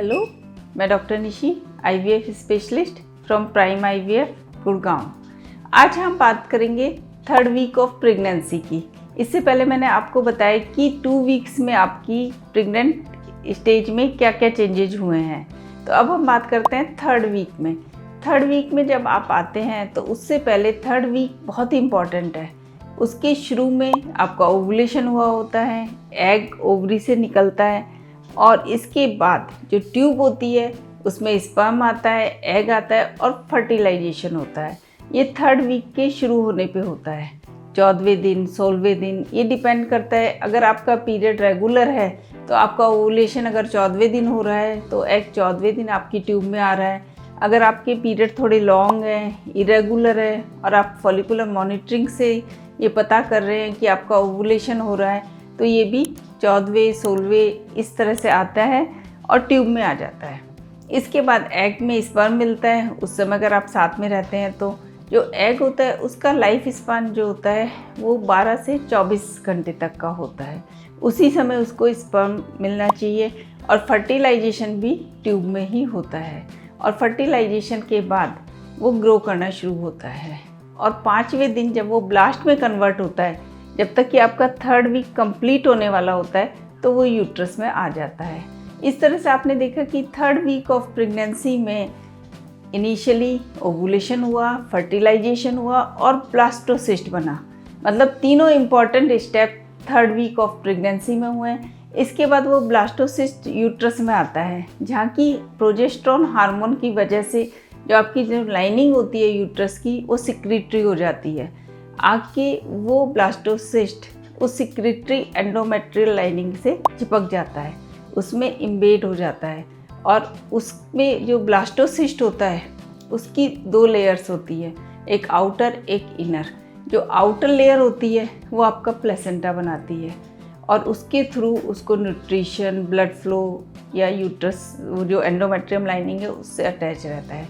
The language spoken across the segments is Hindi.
हेलो, मैं doctor Nishi, IVF specialist from prime IVF Gurgaon. आज हम बात करेंगे 3rd वीक ऑफ प्रेगनेंसी की। इससे पहले मैंने आपको बताया कि 2 वीक्स में आपकी प्रेग्नेंट स्टेज में क्या क्या चेंजेज हुए हैं। तो अब हम बात करते हैं 3rd वीक में। 3rd वीक में जब आप आते हैं तो उससे पहले 3rd वीक बहुत ही इम्पॉर्टेंट है। उसके शुरू में आपका ओवुलेशन हुआ होता है, एग ओवरी से निकलता है और इसके बाद जो ट्यूब होती है उसमें स्पर्म आता है, एग आता है और फर्टिलाइजेशन होता है। ये 3rd वीक के शुरू होने पे होता है, 14वें दिन, 16वें दिन, ये डिपेंड करता है। अगर आपका पीरियड रेगुलर है तो आपका ओवुलेशन अगर 14वें दिन हो रहा है तो एग 14वें दिन आपकी ट्यूब में आ रहा है। अगर आपके पीरियड थोड़े लॉन्ग हैं, इरेगुलर है और आप फॉलिकुलर मॉनिटरिंग से ये पता कर रहे हैं कि आपका ओवुलेशन हो रहा है तो ये भी 14वें 16वें इस तरह से आता है और ट्यूब में आ जाता है। इसके बाद एग में स्पर्म मिलता है। उस समय अगर आप साथ में रहते हैं तो जो एग होता है उसका लाइफ स्पान जो होता है वो 12 से 24 घंटे तक का होता है। उसी समय उसको स्पर्म मिलना चाहिए और फर्टिलाइजेशन भी ट्यूब में ही होता है और फर्टिलाइजेशन के बाद वो ग्रो करना शुरू होता है और 5वें दिन जब वो ब्लास्ट में कन्वर्ट होता है, जब तक कि आपका 3rd वीक कंप्लीट होने वाला होता है तो वो यूट्रस में आ जाता है। इस तरह से आपने देखा कि 3rd वीक ऑफ प्रेगनेंसी में इनिशियली ओवुलेशन हुआ, फर्टिलाइजेशन हुआ और ब्लास्टोसिस्ट बना। मतलब तीनों important step 3rd week of pregnancy में हुए हैं। इसके बाद वो ब्लास्टोसिस्ट यूट्रस में आता है, जहाँ की प्रोजेस्टेरोन हार्मोन की वजह से जो आपकी जो लाइनिंग होती है यूट्रस की वो सिक्रीटरी हो जाती है। आके वो ब्लास्टोसिस्ट उस सिक्रीटरी एंडोमेट्रियल लाइनिंग से चिपक जाता है, उसमें इम्बेड हो जाता है और उसमें जो ब्लास्टोसिस्ट होता है उसकी 2 लेयर्स होती है, एक आउटर एक इनर। जो आउटर लेयर होती है वो आपका प्लेसेंटा बनाती है और उसके थ्रू उसको न्यूट्रिशन, ब्लड फ्लो या यूट्रस जो एंडोमेट्रियम लाइनिंग है उससे अटैच रहता है।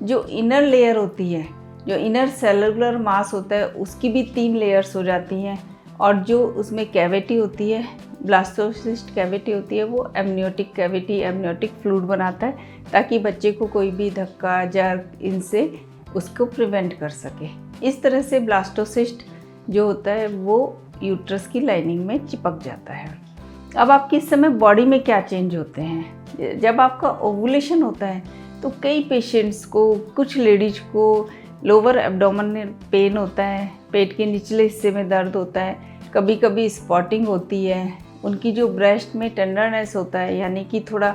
जो इनर लेयर होती है, जो इनर सेलुलर मास होता है उसकी भी 3 लेयर्स हो जाती हैं और जो उसमें कैविटी होती है, ब्लास्टोसिस्ट कैविटी होती है, वो एमनियोटिक कैविटी, एमनियोटिक फ्लूइड बनाता है ताकि बच्चे को कोई भी धक्का, जर्क इनसे उसको प्रिवेंट कर सके। इस तरह से ब्लास्टोसिस्ट जो होता है वो यूट्रस की लाइनिंग में चिपक जाता है। अब आपके इस समय बॉडी में क्या चेंज होते हैं? जब आपका ओवुलेशन होता है तो कई पेशेंट्स को, कुछ लेडीज को लोअर एब्डोमेन पेन होता है, पेट के निचले हिस्से में दर्द होता है, कभी कभी स्पॉटिंग होती है, उनकी जो ब्रेस्ट में टेंडरनेस होता है यानी कि थोड़ा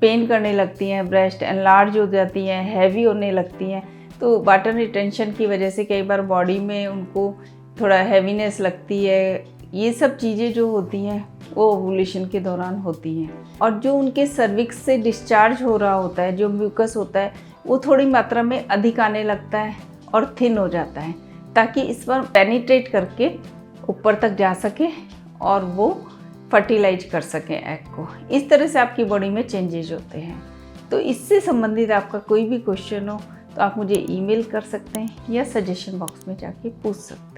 पेन करने लगती हैं, ब्रेस्ट एनलार्ज हो जाती हैं, हैवी होने लगती हैं। तो वाटर रिटेंशन की वजह से कई बार बॉडी में उनको थोड़ा हैवीनेस लगती है। ये सब चीज़ें जो होती हैं वो ओवुलेशन के दौरान होती हैं। और जो उनके सर्विक्स से डिस्चार्ज हो रहा होता है, जो म्यूकस होता है, वो थोड़ी मात्रा में अधिक आने लगता है और थिन हो जाता है ताकि इस पर पेनिट्रेट करके ऊपर तक जा सके और वो फर्टिलाइज कर सकें एग को। इस तरह से आपकी बॉडी में चेंजेज होते हैं। तो इससे संबंधित आपका कोई भी क्वेश्चन हो तो आप मुझे ईमेल कर सकते हैं या सजेशन बॉक्स में जाके पूछ सकते हैं।